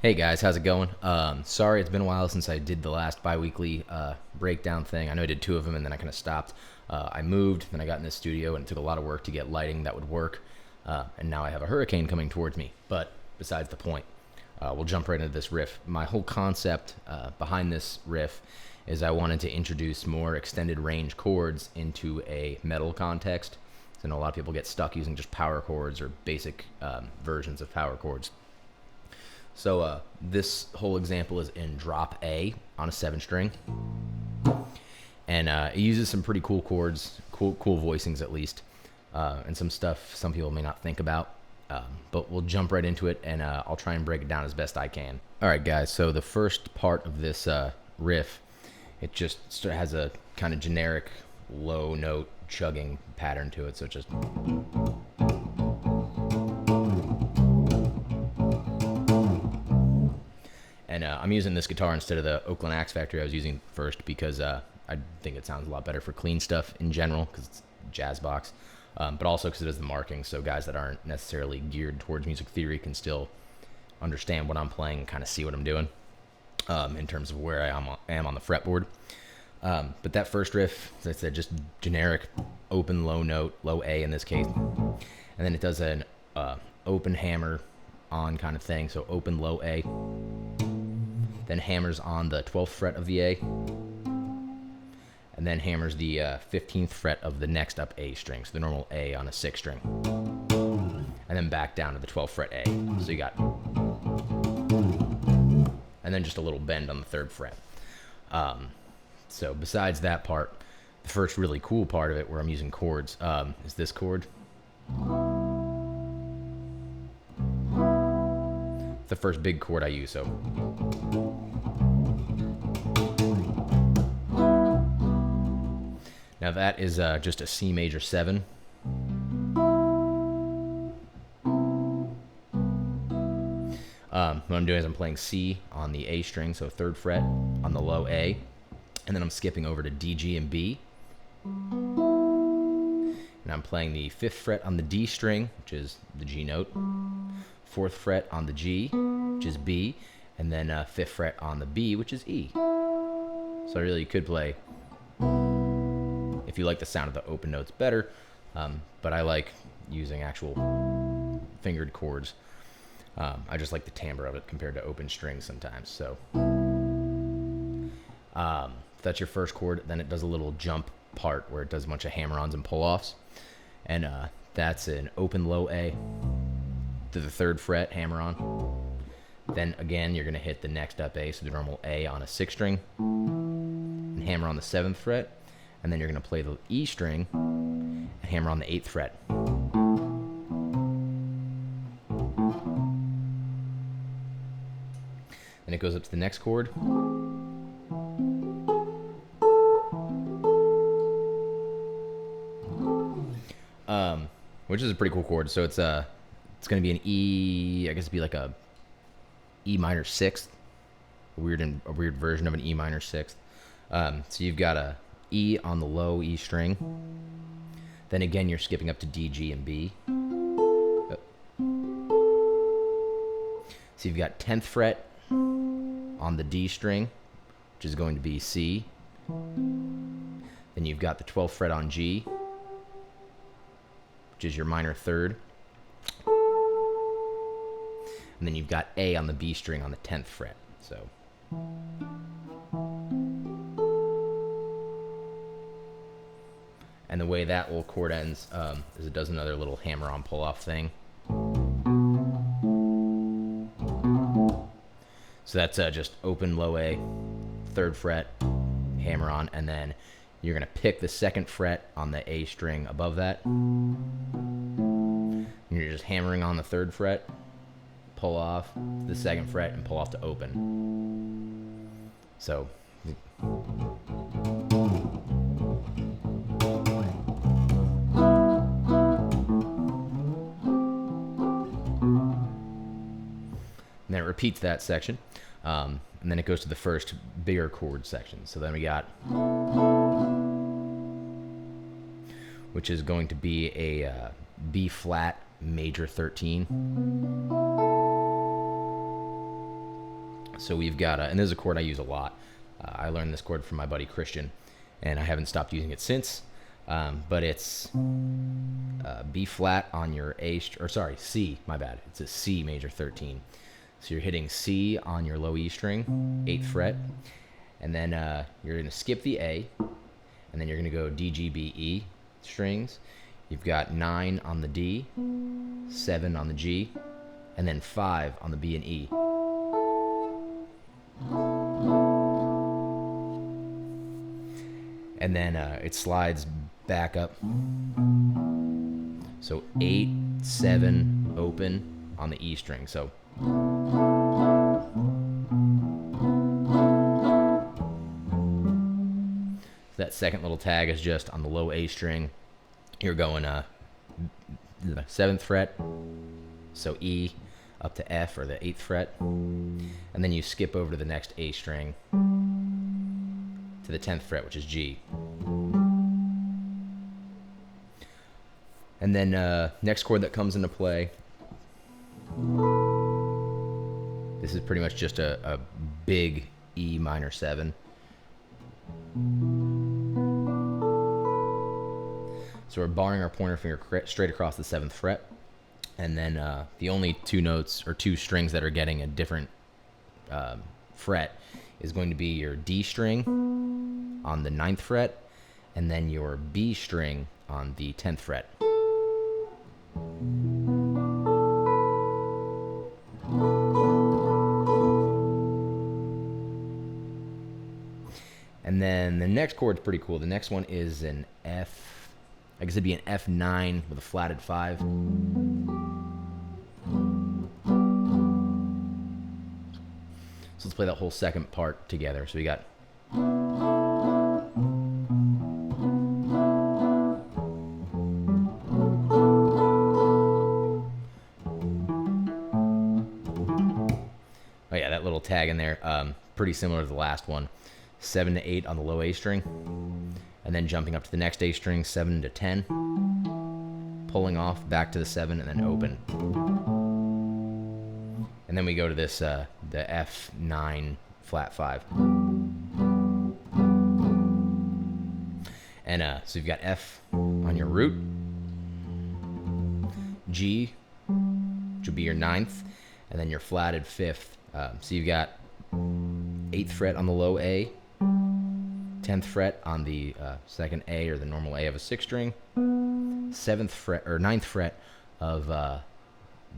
Hey guys, how's it going? Sorry, it's been a while since I did the last bi-weekly breakdown thing. I know I did two of them and then I kind of stopped. I moved, then I got in this studio and it took a lot of work to get lighting that would work. And now I have a hurricane coming towards me. But besides the point, we'll jump right into this riff. My whole concept behind this riff is I wanted to introduce more extended range chords into a metal context. So I know a lot of people get stuck using just power chords or basic versions of power chords. So this whole example is in drop A on a 7-string, and it uses some pretty cool chords, cool voicings at least, and some stuff some people may not think about. But we'll jump right into it, and I'll try and break it down as best I can. All right, guys. So the first part of this riff, it just has a kind of generic low note chugging pattern to it. So it just. And I'm using this guitar instead of the Oakland Axe Factory I was using first because I think it sounds a lot better for clean stuff in general because it's jazz box, but also because it has the marking, so guys that aren't necessarily geared towards music theory can still understand what I'm playing and kind of see what I'm doing in terms of where I am on the fretboard. But that first riff, as I said, just generic open low note, low A in this case, and then it does an open hammer on kind of thing, so open low A, then hammers on the 12th fret of the A, and then hammers the 15th fret of the next up A string, so the normal A on a 6 string, and then back down to the 12th fret A. So you got, and then just a little bend on the 3rd fret. So besides that part, the first really cool part of it where I'm using chords is this chord. The first big chord I use, so now that is just a C major 7. What I'm doing is I'm playing C on the A string, so 3rd fret on the low A, and then I'm skipping over to D, G, and B, and I'm playing the 5th fret on the D string, which is the G note, 4th fret on the G, which is B, and then 5th fret on the B, which is E. So really you could play, if you like the sound of the open notes better, but I like using actual fingered chords. I just like the timbre of it compared to open strings sometimes. So if that's your first chord, then it does a little jump part where it does a bunch of hammer-ons and pull-offs, and that's an open low A to the 3rd fret, hammer on. Then again, you're going to hit the next up A, so the normal A on a 6 string, and hammer on the 7th fret, and then you're going to play the E string and hammer on the 8th fret. Then it goes up to the next chord. Which is a pretty cool chord. So it's going to be an E, I guess it'd be like a E minor 6th, a weird version of an E minor 6th. So you've got a E on the low E string. Then again, you're skipping up to D, G, and B. So you've got 10th fret on the D string, which is going to be C. Then you've got the 12th fret on G, which is your minor 3rd. And then you've got A on the B string on the 10th fret. So and the way that little chord ends is it does another little hammer-on pull-off thing. So that's just open low A, 3rd fret, hammer-on, and then you're going to pick the 2nd fret on the A string above that. And you're just hammering on the 3rd fret, pull off the 2nd fret, and pull off to open. So and then it repeats that section, and then it goes to the first bigger chord section. So then we got, which is going to be a B flat major 13. So we've got, and this is a chord I use a lot. I learned this chord from my buddy Christian, and I haven't stopped using it since. But it's B flat on your C, my bad. It's a C major 13. So you're hitting C on your low E string, 8th fret, and then you're going to skip the A, and then you're going to go D, G, B, E strings. You've got 9 on the D, 7 on the G, and then 5 on the B and E. And then it slides back up. So 8, 7, open on the E string. So that second little tag is just on the low A string. You're going the 7th fret, so E up to F, or the 8th fret, and then you skip over to the next A string to the 10th fret, which is G. And then next chord that comes into play, this is pretty much just a big E minor 7. So we're barring our pointer finger straight across the 7th fret, and then the only two notes or two strings that are getting a different fret is going to be your D string on the 9th fret, and then your B string on the 10th fret. And then the next chord's pretty cool. The next one is an F, I guess it'd be an F9 with a flatted 5. So let's play that whole second part together. So we got, oh yeah, that little tag in there, pretty similar to the last one. 7 to 8 on the low A string, and then jumping up to the next A string, 7 to 10, pulling off back to the 7, and then open. And then we go to this the F9 flat 5. And so you've got F on your root, G, which would be your 9th, and then your flatted 5th. So you've got 8th fret on the low A, 10th fret on the second A, or the normal A of a 6 string, 7th fret or 9th fret of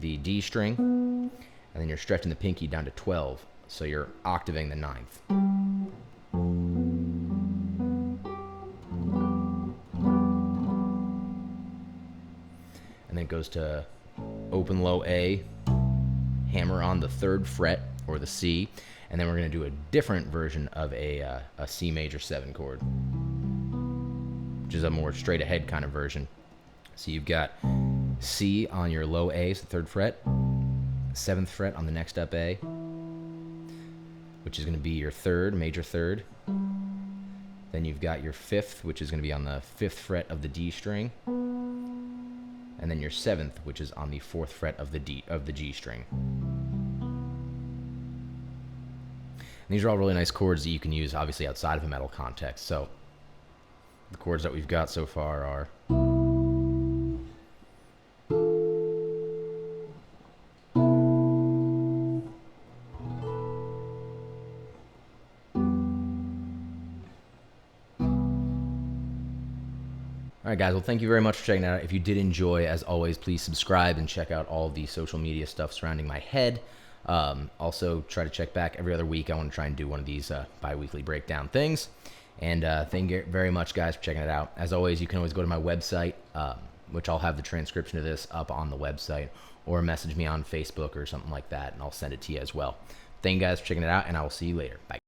the D string, and then you're stretching the pinky down to 12, so you're octaving the 9th. And then it goes to open low A, hammer on the 3rd fret, or the C, and then we're going to do a different version of a C major 7 chord, which is a more straight ahead kind of version. So you've got C on your low A, so 3rd fret, 7th fret on the next up A, which is going to be your 3rd, major 3rd. Then you've got your 5th, which is going to be on the 5th fret of the D string, and then your 7th, which is on the 4th fret of the G string. And these are all really nice chords that you can use, obviously, outside of a metal context. So the chords that we've got so far are all right, guys. Well, thank you very much for checking it out. If you did enjoy, as always, please subscribe and check out all of the social media stuff surrounding my head. Also, try to check back every other week. I want to try and do one of these bi-weekly breakdown things. And thank you very much, guys, for checking it out. As always, you can always go to my website, which I'll have the transcription of this up on the website, or message me on Facebook or something like that, and I'll send it to you as well. Thank you guys for checking it out, and I will see you later. Bye.